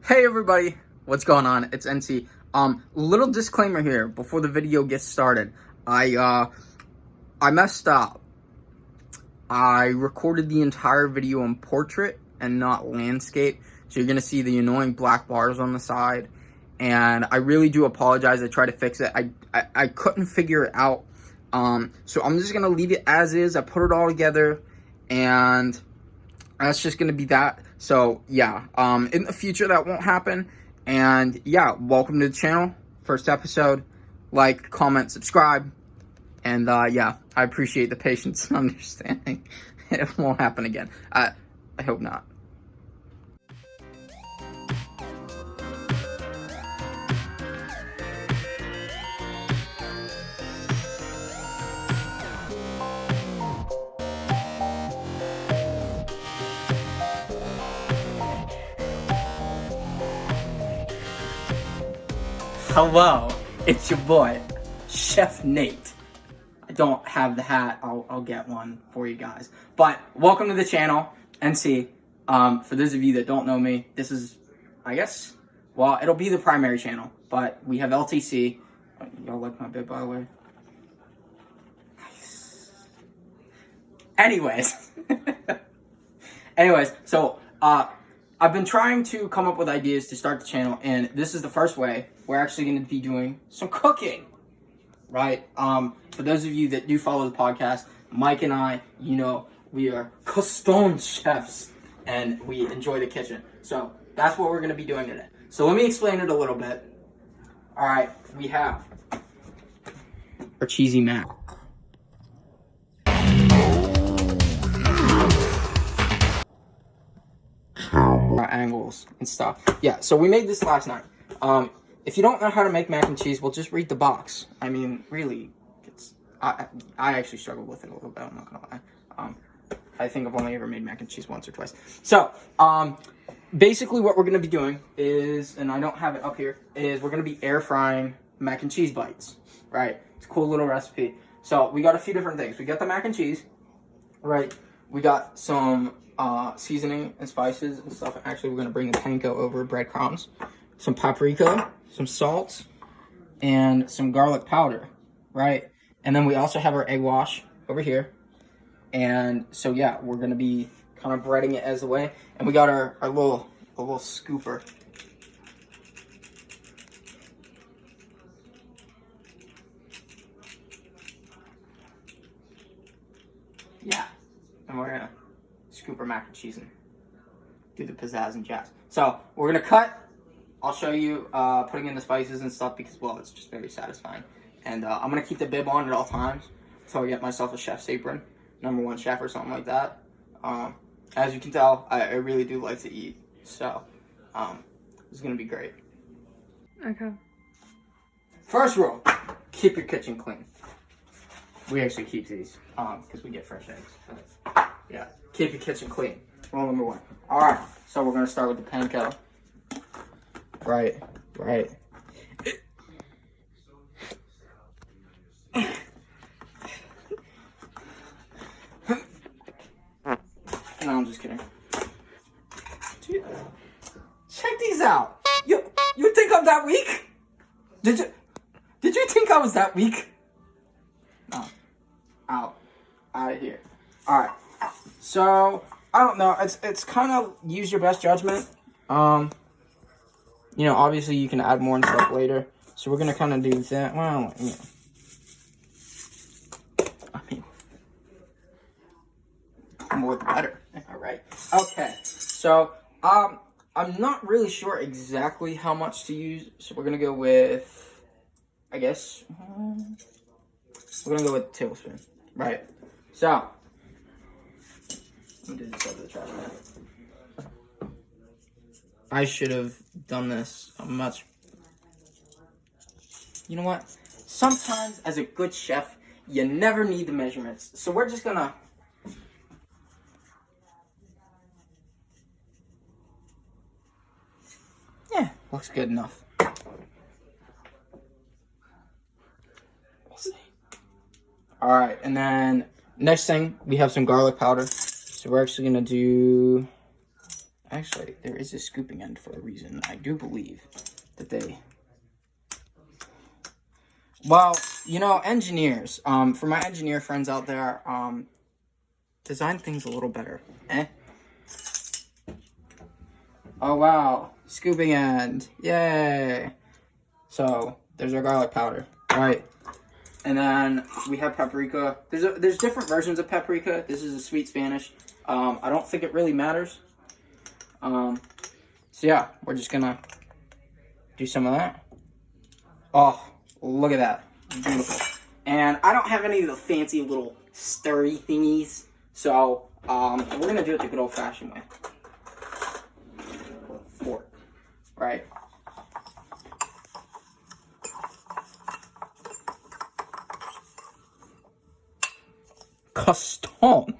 Hey everybody, what's going on? It's NC. Little disclaimer here before the video gets started. I messed up. I recorded the entire video in portrait and not landscape, so you're gonna see the annoying black bars on the side. And I really do apologize. I tried to fix it. I couldn't figure it out. So I'm just gonna leave it as is. I put it all together, and that's just gonna be that. So yeah, in the future that won't happen. And yeah, welcome to the channel. First episode. Like, comment, subscribe. And yeah, I appreciate the patience and understanding. It won't happen again. I hope not. Hello, it's your boy, Chef Nate. I don't have the hat. I'll get one for you guys. But welcome to the channel, NC. For those of you that don't know me, this is, I guess, well, it'll be the primary channel. But we have LTC. Y'all like my bit, by the way? Nice. Anyways. So, I've been trying to come up with ideas to start the channel, and this is the first way. We're actually going to be doing some cooking, right? For those of you that do follow the podcast, Mike and I, you know, we are custom chefs, and we enjoy the kitchen. So that's what we're going to be doing today. So let me explain it a little bit. All right, we have our cheesy mac. Angles and stuff. Yeah, so we made this last night. If you don't know how to make mac and cheese, well, just read the box. I mean, really, I actually struggled with it a little bit, I'm not gonna lie. I think I've only ever made mac and cheese once or twice. So, basically what we're gonna be doing is, and I don't have it up here, is we're gonna be air frying mac and cheese bites, right? It's a cool little recipe. So, we got a few different things. We got the mac and cheese, right? We got some seasoning and spices and stuff. Actually, we're gonna bring the panko over, breadcrumbs, some paprika, some salt, and some garlic powder, right? And then we also have our egg wash over here. And so yeah, we're gonna be kind of breading it as the way. And we got our little scooper. Yeah, and we're gonna scoop our mac and cheese and do the pizzazz and jazz. So we're gonna cut. I'll show you putting in the spices and stuff because, well, it's just very satisfying. And I'm gonna keep the bib on at all times until I get myself a chef's apron, #1 chef or something like that. As you can tell, I really do like to eat, so it's gonna be great. Okay. First rule: keep your kitchen clean. We actually keep these because we get fresh eggs. But, yeah, keep your kitchen clean. Rule #1. All right, so we're gonna start with the panko. Right. No, I'm just kidding. Dude, check these out. You think I'm that weak? Did you think I was that weak? No. Out of here. All right. So I don't know. It's kind of use your best judgment. You know, obviously you can add more and stuff later. So we're gonna kind of do that. Well, you know. I mean, more the better. All right. Okay. So I'm not really sure exactly how much to use. So we're gonna go with, I guess, we're gonna go with a tablespoon. Right. So let me do this over the trash can. I should have done this much. You know what? Sometimes, as a good chef, you never need the measurements. So we're just gonna. Yeah, looks good enough. We'll see. All right, and then next thing we have some garlic powder. So we're actually gonna do Actually, there is a scooping end for a reason. I do believe that they... Well, you know, engineers, for my engineer friends out there, design things a little better. Oh, wow. Scooping end. Yay. So, there's our garlic powder. All right. And then we have paprika. There's different versions of paprika. This is a sweet Spanish. I don't think it really matters. So, yeah, we're just going to do some of that. Oh, look at that. Beautiful. And I don't have any of the fancy little stirry thingies. So, we're going to do it the good old-fashioned way. Fork. Right? Custom.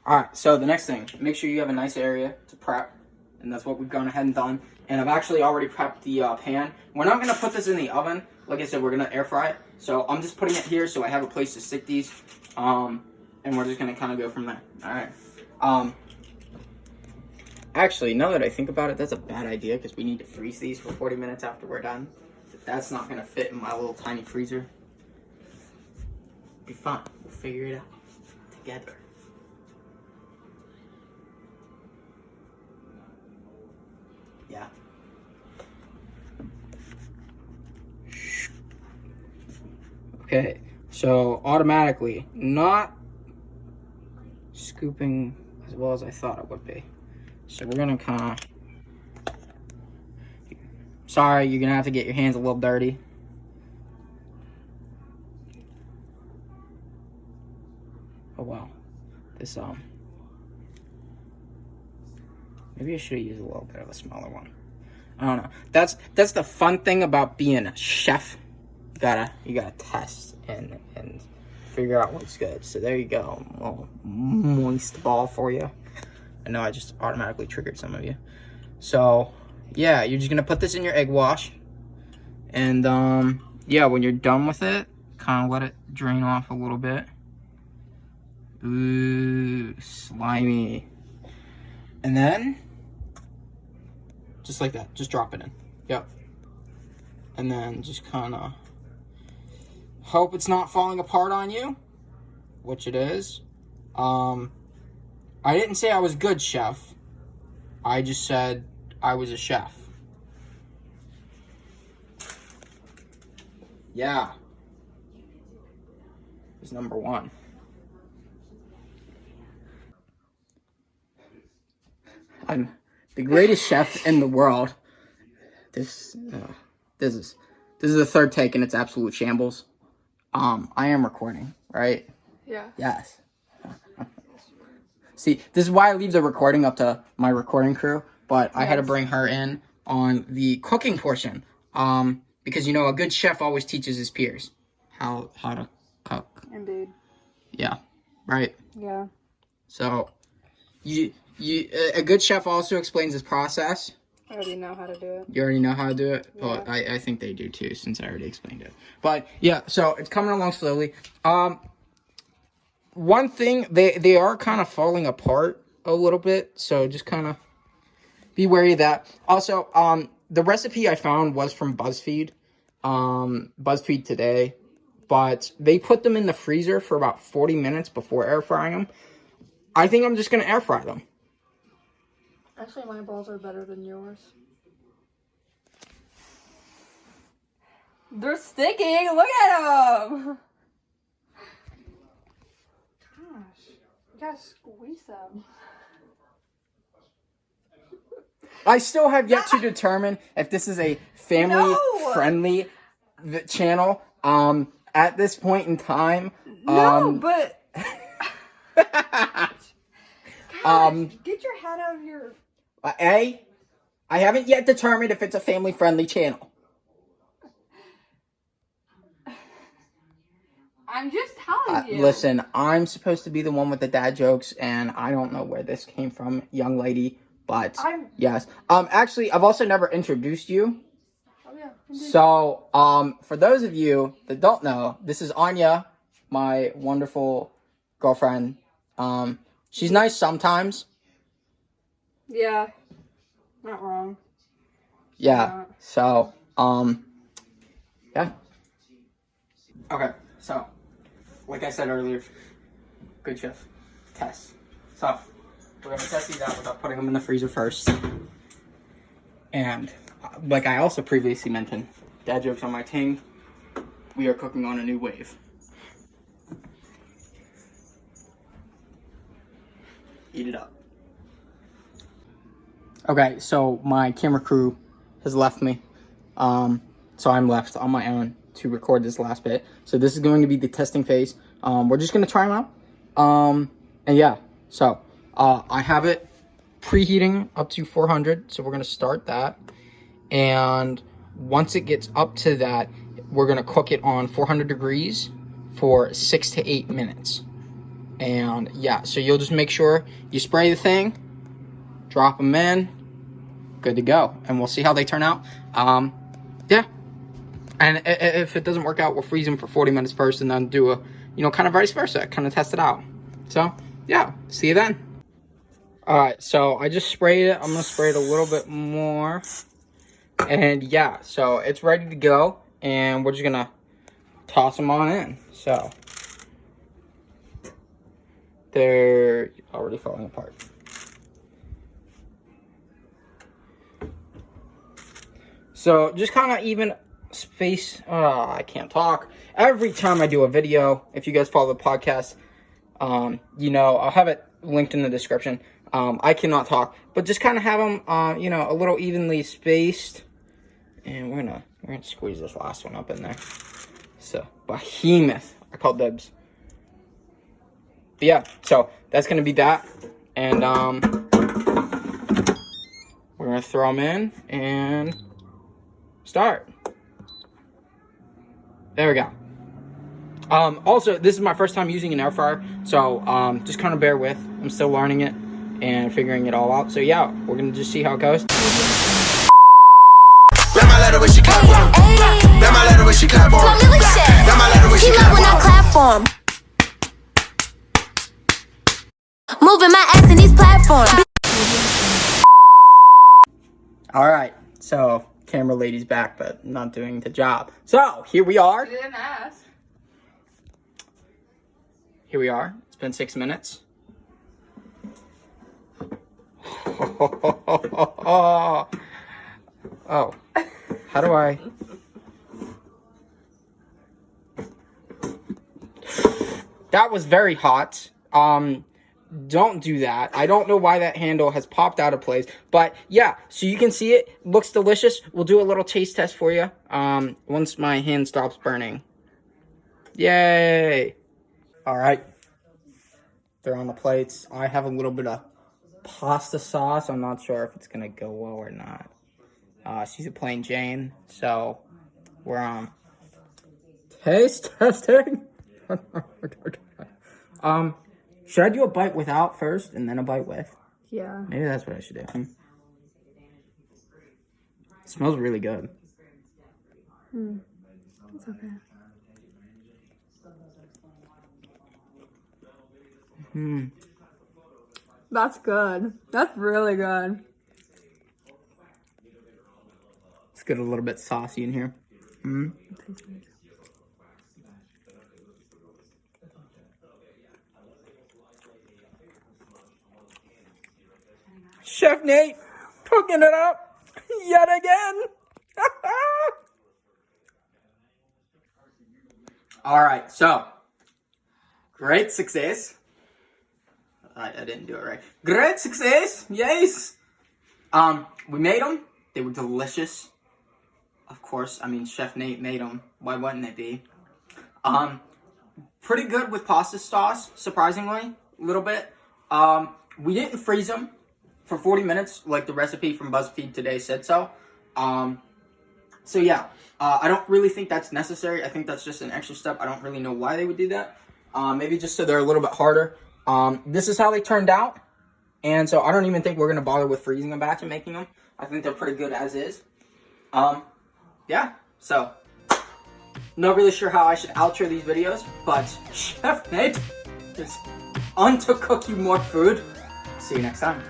Alright, so the next thing, make sure you have a nice area to prep. And that's what we've gone ahead and done. And I've actually already prepped the pan. We're not going to put this in the oven. Like I said, we're going to air fry it. So I'm just putting it here so I have a place to stick these. And we're just going to kind of go from there. Alright. Actually, now that I think about it, that's a bad idea because we need to freeze these for 40 minutes after we're done. That's not going to fit in my little tiny freezer. Be fun. We'll figure it out together. Yeah. Okay, so automatically not scooping as well as I thought it would be. So we're gonna kind of, sorry, you're gonna have to get your hands a little dirty. Oh wow, this maybe I should have used a little bit of a smaller one. I don't know. That's the fun thing about being a chef. You gotta test and figure out what's good. So there you go, a little moist ball for you. I know I just automatically triggered some of you. So yeah, you're just gonna put this in your egg wash, and yeah, when you're done with it, kind of let it drain off a little bit. Ooh, slimy. And then just like that, just drop it in. Yep. And then just kind of hope it's not falling apart on you, which it is. I didn't say I was good, chef. I just said I was a chef. Yeah. It's number one. I'm the greatest chef in the world. This is the third take and it's absolute shambles. I am recording, right? Yeah. Yes. See, this is why I leave the recording up to my recording crew, but I had to bring her in on the cooking portion. Because you know a good chef always teaches his peers how to cook. Indeed. Yeah. Right. Yeah. So a good chef also explains his process. I already know how to do it. You already know how to do it? Yeah. Well, I think they do too, since I already explained it. But yeah, so it's coming along slowly. One thing, they are kind of falling apart a little bit, so just kind of be wary of that. Also, the recipe I found was from BuzzFeed. BuzzFeed today. But they put them in the freezer for about 40 minutes before air frying them. I think I'm just going to air fry them. Actually, my balls are better than yours. They're sticking! Look at them! Gosh. You gotta squeeze them. I still have yet to determine if this is a family-friendly channel. At this point in time. No, but... Gosh, get your head out of your... I haven't yet determined if it's a family-friendly channel. I'm just telling you. Listen, I'm supposed to be the one with the dad jokes, and I don't know where this came from, young lady, but yes. Actually, I've also never introduced you. Oh, yeah. Indeed. So, for those of you that don't know, this is Anya, my wonderful girlfriend. She's nice sometimes. Yeah. Not wrong. Yeah. So, yeah. Okay. So, like I said earlier, good chef. Test. So, we're going to test these out without putting them in the freezer first. And, like I also previously mentioned, dad jokes on my ting, we are cooking on a new wave. Eat it up. Okay, so my camera crew has left me. So I'm left on my own to record this last bit. So this is going to be the testing phase. We're just going to try them out. And yeah, so I have it preheating up to 400. So we're going to start that. And once it gets up to that, we're going to cook it on 400 degrees for 6 to 8 minutes. And yeah, so you'll just make sure you spray the thing, drop them in, good to go. And we'll see how they turn out. Yeah. And if it doesn't work out, we'll freeze them for 40 minutes first and then do a, kind of vice versa, kind of test it out. So yeah, see you then. All right, so I just sprayed it. I'm going to spray it a little bit more. And yeah, so it's ready to go. And we're just going to toss them on in. So they're already falling apart. So just kind of even space. I can't talk. Every time I do a video, if you guys follow the podcast, I'll have it linked in the description. I cannot talk, but just kind of have them, a little evenly spaced. And we're gonna squeeze this last one up in there. So behemoth. I call dibs. But yeah, so that's gonna be that, and we're gonna throw them in and start. There we go. Also, this is my first time using an air fryer, so just kind of bear with. I'm still learning it and figuring it all out. So yeah, we're gonna just see how it goes. My letter when she clap for him. My letter when she clap for him. My letter when she clap for him. Moving my ass in these platforms. All right, so camera lady's back, but not doing the job. So here we are. You didn't ask. Here we are. It's been 6 minutes. Oh, how do I? That was very hot. Don't do that. I don't know why that handle has popped out of place, but yeah, so you can see it looks delicious. We'll do a little taste test for you once my hand stops burning. Yay. All right, they're on the plates. I have a little bit of pasta sauce. I'm not sure if it's gonna go well or not. She's a plain Jane, so we're on taste testing. Should I do a bite without first and then a bite with? Yeah. Maybe that's what I should do. It smells really good. It's okay. That's good. That's really good. Let's get a little bit saucy in here. Chef Nate cooking it up yet again. All right, so great success. I didn't do it right. Great success, yes. We made them. They were delicious. Of course, I mean, Chef Nate made them. Why wouldn't it be? Pretty good with pasta sauce, surprisingly, a little bit. We didn't freeze them for 40 minutes, like the recipe from BuzzFeed today said so. So yeah, I don't really think that's necessary. I think that's just an extra step. I don't really know why they would do that. Maybe just so they're a little bit harder. This is how they turned out. And so I don't even think we're going to bother with freezing a batch and making them. I think they're pretty good as is. Yeah, so not really sure how I should outro these videos, but Chef Nate is to cook you more food. See you next time.